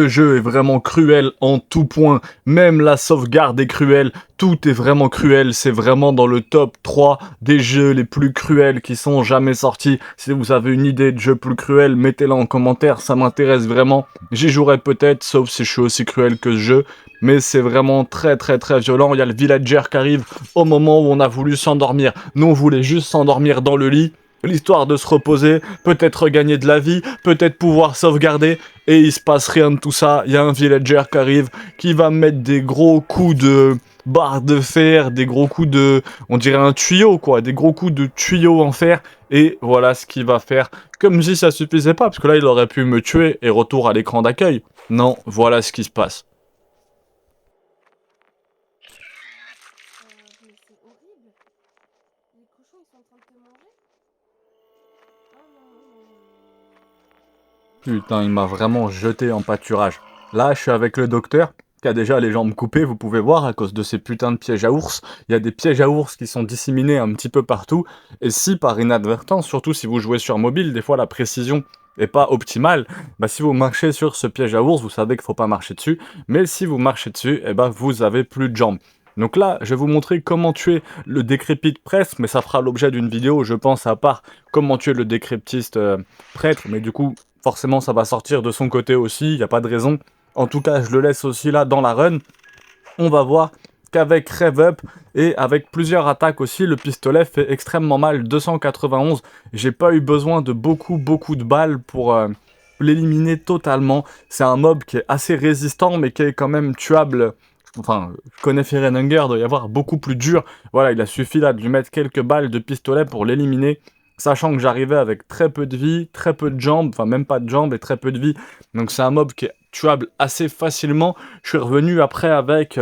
Le jeu est vraiment cruel en tout point, même la sauvegarde est cruelle, tout est vraiment cruel, c'est vraiment dans le top 3 des jeux les plus cruels qui sont jamais sortis. Si vous avez une idée de jeu plus cruel, mettez-la en commentaire, ça m'intéresse vraiment. J'y jouerai peut-être, sauf si je suis aussi cruel que ce jeu, mais c'est vraiment très très très violent. Il y a le villager qui arrive au moment où on a voulu s'endormir. Nous on voulait juste s'endormir dans le lit, l'histoire de se reposer, peut-être gagner de la vie, peut-être pouvoir sauvegarder, et il se passe rien de tout ça. Il y a un villager qui arrive, qui va mettre des gros coups de barre de fer, des gros coups de, on dirait un tuyau quoi, des gros coups de tuyau en fer, et voilà ce qu'il va faire. Comme si ça suffisait pas, parce que là il aurait pu me tuer, et retour à l'écran d'accueil. Non, voilà ce qui se passe. Mais c'est horrible. Les cochons, ils sont en train de te manger. Oh non. Putain, il m'a vraiment jeté en pâturage. Là, je suis avec le docteur, qui a déjà les jambes coupées, vous pouvez voir, à cause de ces putains de pièges à ours. Il y a des pièges à ours qui sont disséminés un petit peu partout. Et si, par inadvertance, surtout si vous jouez sur mobile, des fois la précision est pas optimale, bah si vous marchez sur ce piège à ours, vous savez qu'il faut pas marcher dessus. Mais si vous marchez dessus, eh ben vous avez plus de jambes. Donc là, je vais vous montrer comment tuer le décrépit prêtre, mais ça fera l'objet d'une vidéo, je pense, à part comment tuer le décréptiste prêtre, mais du coup, forcément ça va sortir de son côté aussi, il n'y a pas de raison. En tout cas, je le laisse aussi là dans la run. On va voir qu'avec Rev Up et avec plusieurs attaques aussi, le pistolet fait extrêmement mal, 291. J'ai pas eu besoin de beaucoup de balles pour l'éliminer totalement. C'est un mob qui est assez résistant mais qui est quand même tuable. Enfin, je connais Firehanger, doit y avoir beaucoup plus dur. Voilà, il a suffi là de lui mettre quelques balles de pistolet pour l'éliminer. Sachant que j'arrivais avec très peu de vie, très peu de jambes, enfin même pas de jambes et très peu de vie. Donc c'est un mob qui est tuable assez facilement. Je suis revenu après avec...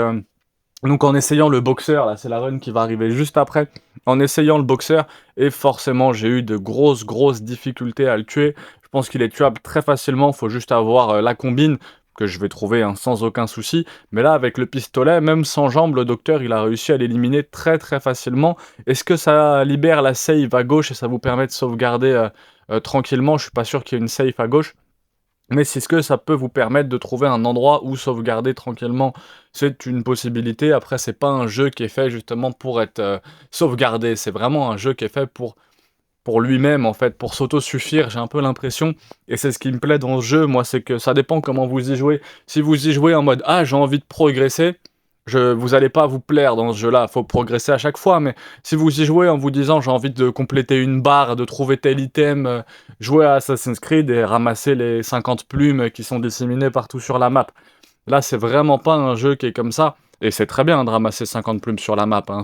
donc en essayant le boxeur, là c'est la run qui va arriver juste après, en essayant le boxeur, et forcément j'ai eu de grosses difficultés à le tuer. Je pense qu'il est tuable très facilement, faut juste avoir la combine, que je vais trouver hein, sans aucun souci. Mais là avec le pistolet, même sans jambes, le docteur il a réussi à l'éliminer très facilement. Est-ce que ça libère la save à gauche et ça vous permet de sauvegarder tranquillement? Je suis pas sûr qu'il y ait une save à gauche. Mais c'est ce que ça peut vous permettre de trouver un endroit où sauvegarder tranquillement. C'est une possibilité. Après, c'est pas un jeu qui est fait justement pour être sauvegardé. C'est vraiment un jeu qui est fait pour lui-même, en fait, pour s'auto-suffire, j'ai un peu l'impression. Et c'est ce qui me plaît dans ce jeu, moi, c'est que ça dépend comment vous y jouez. Si vous y jouez en mode « Ah, j'ai envie de progresser », vous allez pas vous plaire dans ce jeu-là, faut progresser à chaque fois, mais si vous y jouez en vous disant j'ai envie de compléter une barre, de trouver tel item, jouer à Assassin's Creed et ramasser les 50 plumes qui sont disséminées partout sur la map. Là, c'est vraiment pas un jeu qui est comme ça, et c'est très bien de ramasser 50 plumes sur la map, hein,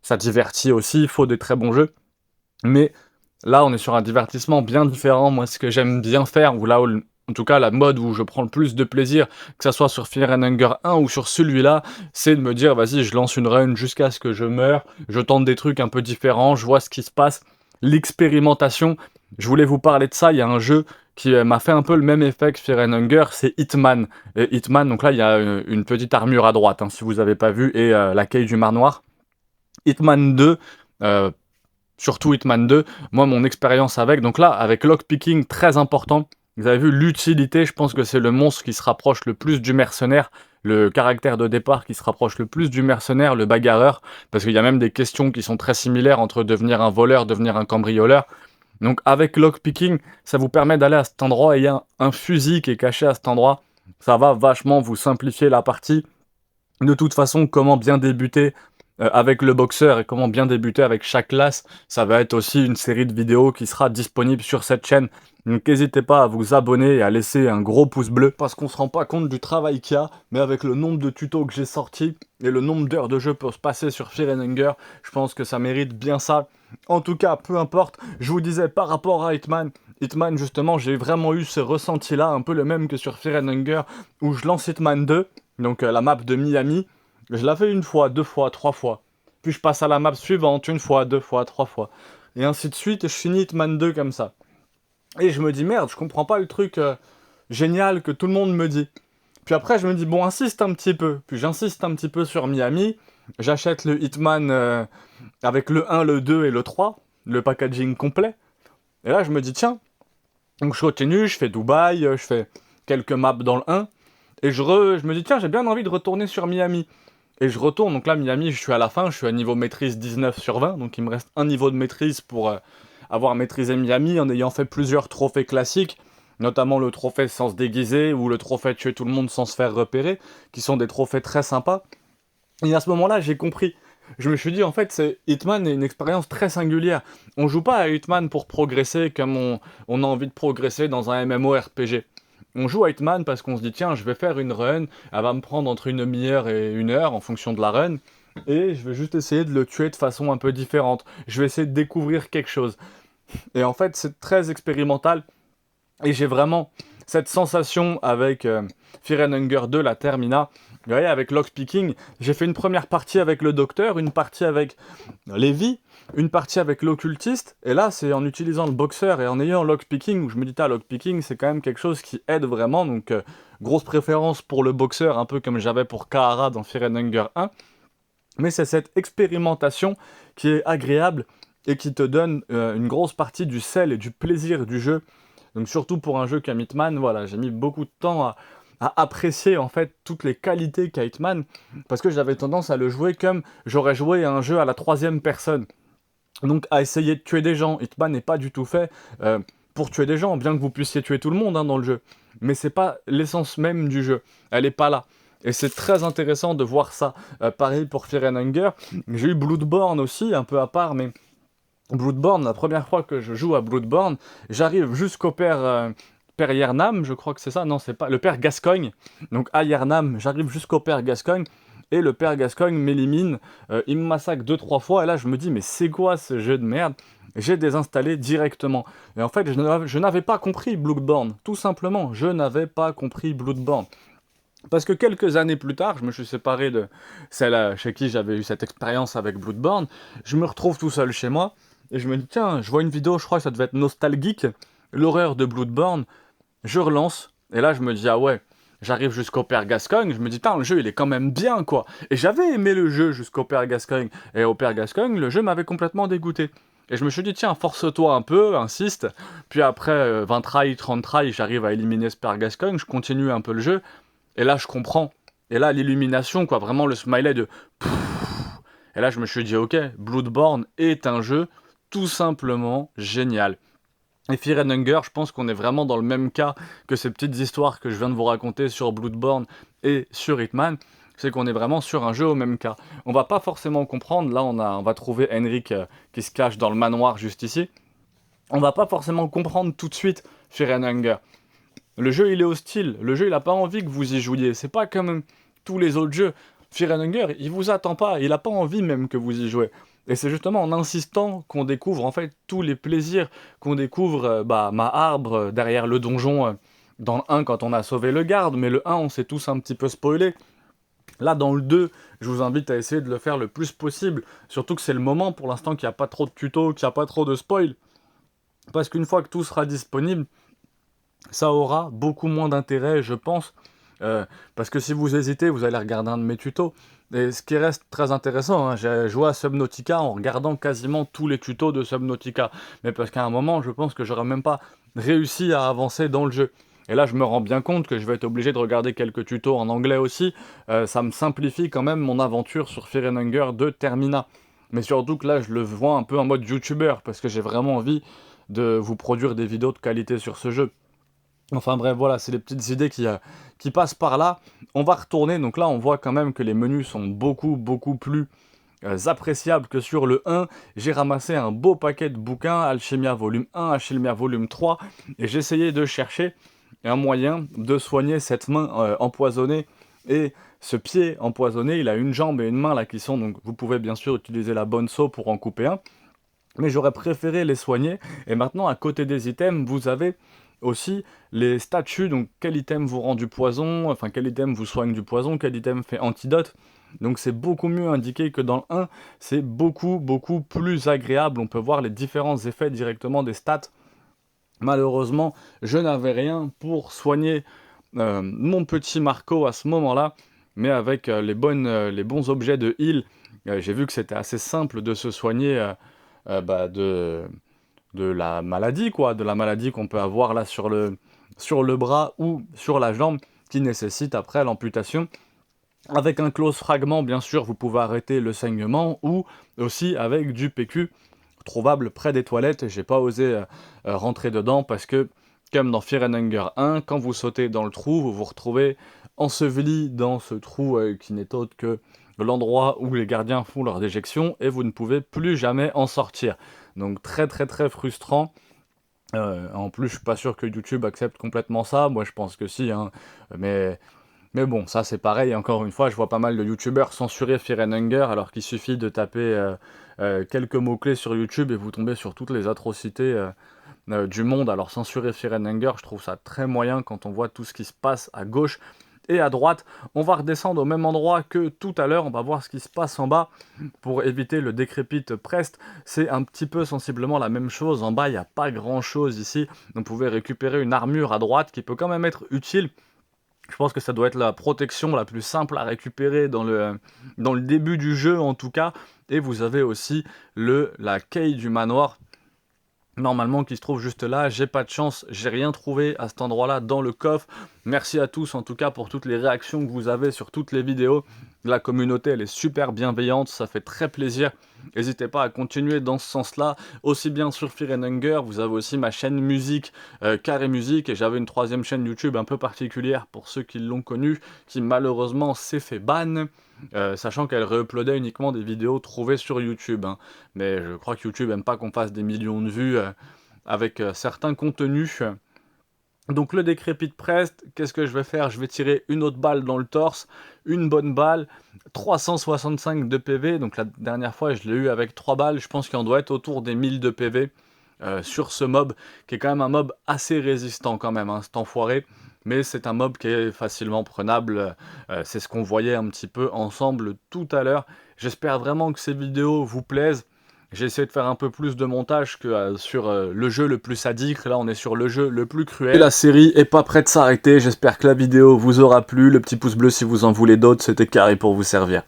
ça divertit aussi, il faut des très bons jeux, mais là, on est sur un divertissement bien différent. Moi, ce que j'aime bien faire, ou là, en tout cas, la mode où je prends le plus de plaisir, que ça soit sur Fear and Hunger 1 ou sur celui-là, c'est de me dire, vas-y, je lance une run jusqu'à ce que je meure, je tente des trucs un peu différents, je vois ce qui se passe. L'expérimentation, je voulais vous parler de ça, il y a un jeu qui m'a fait un peu le même effet que Fear and Hunger, c'est Hitman. Et Hitman, donc là, il y a une petite armure à droite, hein, si vous n'avez pas vu, et la caille du Mar Noir. Hitman 2, surtout Hitman 2, moi mon expérience avec, donc là avec lockpicking très important, vous avez vu l'utilité, je pense que c'est le monstre qui se rapproche le plus du mercenaire, le caractère de départ qui se rapproche le plus du mercenaire, le bagarreur, parce qu'il y a même des questions qui sont très similaires entre devenir un voleur, devenir un cambrioleur. Donc avec lockpicking, ça vous permet d'aller à cet endroit et il y a un fusil qui est caché à cet endroit, ça va vachement vous simplifier la partie. De toute façon, comment bien débuter avec le boxeur et comment bien débuter avec chaque classe, ça va être aussi une série de vidéos qui sera disponible sur cette chaîne. Donc n'hésitez pas à vous abonner et à laisser un gros pouce bleu, parce qu'on se rend pas compte du travail qu'il y a, mais avec le nombre de tutos que j'ai sortis et le nombre d'heures de jeu pour se passer sur Fear and Hunger, je pense que ça mérite bien ça. En tout cas, peu importe, je vous disais par rapport à Hitman, justement, j'ai vraiment eu ce ressenti-là, un peu le même que sur Fear and Hunger, où je lance Hitman 2, donc la map de Miami. Je la fais une fois, deux fois, trois fois. Puis je passe à la map suivante, une fois, deux fois, trois fois. Et ainsi de suite, et je finis Hitman 2 comme ça. Et je me dis, merde, je comprends pas le truc génial que tout le monde me dit. Puis après, je me dis, bon, insiste un petit peu. Puis j'insiste un petit peu sur Miami. J'achète le Hitman avec le 1, le 2 et le 3, le packaging complet. Et là, je me dis, tiens. Donc je continue, je fais Dubaï, je fais quelques maps dans le 1. Et je me dis, tiens, j'ai bien envie de retourner sur Miami. Et je retourne, donc là, Miami, je suis à la fin, je suis à niveau maîtrise 19 sur 20, donc il me reste un niveau de maîtrise pour avoir maîtrisé Miami en ayant fait plusieurs trophées classiques, notamment le trophée sans se déguiser ou le trophée tuer tout le monde sans se faire repérer, qui sont des trophées très sympas. Et à ce moment-là, j'ai compris. Je me suis dit, en fait, Hitman est une expérience très singulière. On joue pas à Hitman pour progresser comme on a envie de progresser dans un MMORPG. On joue à Hitman parce qu'on se dit, tiens, je vais faire une run, elle va me prendre entre une demi-heure et une heure en fonction de la run, et je vais juste essayer de le tuer de façon un peu différente. Je vais essayer de découvrir quelque chose. Et en fait, c'est très expérimental, et j'ai vraiment cette sensation avec Fear and Hunger 2, la Termina. Vous voyez, avec Lockpicking, j'ai fait une première partie avec le docteur, une partie avec Lévi, une partie avec l'occultiste, et là c'est en utilisant le boxeur et en ayant lockpicking, où je me dis, ah, lockpicking c'est quand même quelque chose qui aide vraiment, donc grosse préférence pour le boxeur, un peu comme j'avais pour Kahara dans Fear and Hunger 1, mais c'est cette expérimentation qui est agréable et qui te donne une grosse partie du sel et du plaisir du jeu. Donc surtout pour un jeu comme Hitman, voilà, j'ai mis beaucoup de temps à apprécier en fait toutes les qualités qu'a Hitman, parce que j'avais tendance à le jouer comme j'aurais joué à un jeu à la troisième personne. Donc à essayer de tuer des gens. Hitman n'est pas du tout fait pour tuer des gens, bien que vous puissiez tuer tout le monde dans le jeu. Mais c'est pas l'essence même du jeu. Elle est pas là. Et c'est très intéressant de voir ça. Pareil pour Fear and Hunger. J'ai eu Bloodborne aussi, un peu à part, mais Bloodborne, la première fois que je joue à Bloodborne, j'arrive jusqu'au père Yernam, je crois que c'est ça, non, c'est pas, le père Gascogne. Donc à Yernam, j'arrive jusqu'au père Gascogne, et le père Gascogne m'élimine, il me massacre 2-3 fois, et là je me dis, mais c'est quoi ce jeu de merde? J'ai désinstallé directement. Et en fait, je n'avais pas compris Bloodborne, tout simplement, je n'avais pas compris Bloodborne. Parce que quelques années plus tard, je me suis séparé de celle chez qui j'avais eu cette expérience avec Bloodborne, je me retrouve tout seul chez moi, et je me dis, tiens, je vois une vidéo, je crois que ça devait être nostalgique, l'horreur de Bloodborne, je relance, et là je me dis, ah ouais, j'arrive jusqu'au père Gascogne, je me dis, putain, le jeu il est quand même bien, quoi. Et j'avais aimé le jeu jusqu'au père Gascogne, et au père Gascogne, le jeu m'avait complètement dégoûté. Et je me suis dit, tiens, force-toi un peu, insiste, puis après 20 tries, 30 tries, j'arrive à éliminer ce père Gascogne, je continue un peu le jeu, et là je comprends. Et là l'illumination, quoi, vraiment le smiley de... Et là je me suis dit, ok, Bloodborne est un jeu tout simplement génial. Et Fear and Hunger, je pense qu'on est vraiment dans le même cas que ces petites histoires que je viens de vous raconter sur Bloodborne et sur Hitman, c'est qu'on est vraiment sur un jeu au même cas. On va pas forcément comprendre, là on va trouver Henrik qui se cache dans le manoir juste ici, on va pas forcément comprendre tout de suite Fear and Hunger. Le jeu il est hostile, le jeu il a pas envie que vous y jouiez, c'est pas comme tous les autres jeux. Fear and Hunger, il vous attend pas, il a pas envie même que vous y jouez. Et c'est justement en insistant qu'on découvre en fait tous les plaisirs, qu'on découvre ma arbre derrière le donjon dans le 1 quand on a sauvé le garde, mais le 1 on s'est tous un petit peu spoilé. Là dans le 2, je vous invite à essayer de le faire le plus possible, surtout que c'est le moment pour l'instant qu'il n'y a pas trop de tutos, qu'il n'y a pas trop de spoil. Parce qu'une fois que tout sera disponible, ça aura beaucoup moins d'intérêt, je pense. Parce que si vous hésitez, vous allez regarder un de mes tutos. Et ce qui reste très intéressant, hein, j'ai joué à Subnautica en regardant quasiment tous les tutos de Subnautica. Mais parce qu'à un moment, je pense que j'aurais même pas réussi à avancer dans le jeu. Et là, je me rends bien compte que je vais être obligé de regarder quelques tutos en anglais aussi. Ça me simplifie quand même mon aventure sur Fear and Hunger de Termina. Mais surtout que là, je le vois un peu en mode YouTuber, parce que j'ai vraiment envie de vous produire des vidéos de qualité sur ce jeu. Enfin bref, voilà, c'est les petites idées qui passent par là. On va retourner, donc là on voit quand même que les menus sont beaucoup plus appréciables que sur le 1. J'ai ramassé un beau paquet de bouquins, Alchemia volume 1, Alchemia volume 3, et j'essayais de chercher un moyen de soigner cette main empoisonnée et ce pied empoisonné. Il a une jambe et une main là qui sont, donc vous pouvez bien sûr utiliser la bonne seau pour en couper un, mais j'aurais préféré les soigner. Et maintenant, à côté des items, vous avez aussi les statuts, donc quel item vous rend du poison, enfin quel item vous soigne du poison, quel item fait antidote. Donc c'est beaucoup mieux indiqué que dans le 1, c'est beaucoup plus agréable, on peut voir les différents effets directement des stats. Malheureusement, je n'avais rien pour soigner mon petit Marco à ce moment-là, mais avec les bons objets de heal, j'ai vu que c'était assez simple de se soigner de la maladie, quoi, de la maladie qu'on peut avoir là sur le bras ou sur la jambe, qui nécessite après l'amputation. Avec un close fragment, bien sûr, vous pouvez arrêter le saignement, ou aussi avec du PQ trouvable près des toilettes. J'ai pas osé rentrer dedans parce que, comme dans Fear and Hunger 1, quand vous sautez dans le trou, vous vous retrouvez enseveli dans ce trou qui n'est autre que l'endroit où les gardiens font leur déjection, et vous ne pouvez plus jamais en sortir. Donc très très très frustrant. En plus, je suis pas sûr que YouTube accepte complètement ça. Moi, je pense que si, hein. Mais bon, ça c'est pareil, encore une fois, je vois pas mal de youtubeurs censurer Fear and Hunger, alors qu'il suffit de taper quelques mots-clés sur YouTube et vous tombez sur toutes les atrocités du monde. Alors censurer Fear and Hunger, je trouve ça très moyen quand on voit tout ce qui se passe à gauche et à droite. On va redescendre au même endroit que tout à l'heure, on va voir ce qui se passe en bas pour éviter le décrépite Prest. C'est un petit peu sensiblement la même chose, en bas il n'y a pas grand chose ici. Vous pouvez récupérer une armure à droite qui peut quand même être utile. Je pense que ça doit être la protection la plus simple à récupérer dans le début du jeu en tout cas. Et vous avez aussi la quille du manoir, normalement qui se trouve juste là. J'ai pas de chance, j'ai rien trouvé à cet endroit là dans le coffre. Merci à tous en tout cas pour toutes les réactions que vous avez sur toutes les vidéos. La communauté elle est super bienveillante, ça fait très plaisir. N'hésitez pas à continuer dans ce sens là, aussi bien sur Fear and Hunger. Vous avez aussi ma chaîne musique, Carré Musique, et j'avais une troisième chaîne YouTube un peu particulière pour ceux qui l'ont connue, qui malheureusement s'est fait ban. Sachant qu'elle réuploadait uniquement des vidéos trouvées sur YouTube, hein. Mais je crois que YouTube aime pas qu'on fasse des millions de vues avec certains contenus. Donc le décrépite Prest, qu'est-ce que je vais faire? Je vais tirer une autre balle dans le torse, une bonne balle, 365 de PV, donc la dernière fois je l'ai eu avec 3 balles, je pense qu'il en doit être autour des 1000 de PV sur ce mob, qui est quand même un mob assez résistant quand même, hein, cet enfoiré. Mais c'est un mob qui est facilement prenable, c'est ce qu'on voyait un petit peu ensemble tout à l'heure. J'espère vraiment que ces vidéos vous plaisent. J'ai essayé de faire un peu plus de montage que sur le jeu le plus sadique. Là, on est sur le jeu le plus cruel. Et la série est pas prête de s'arrêter. J'espère que la vidéo vous aura plu. Le petit pouce bleu si vous en voulez d'autres. C'était Carré pour vous servir.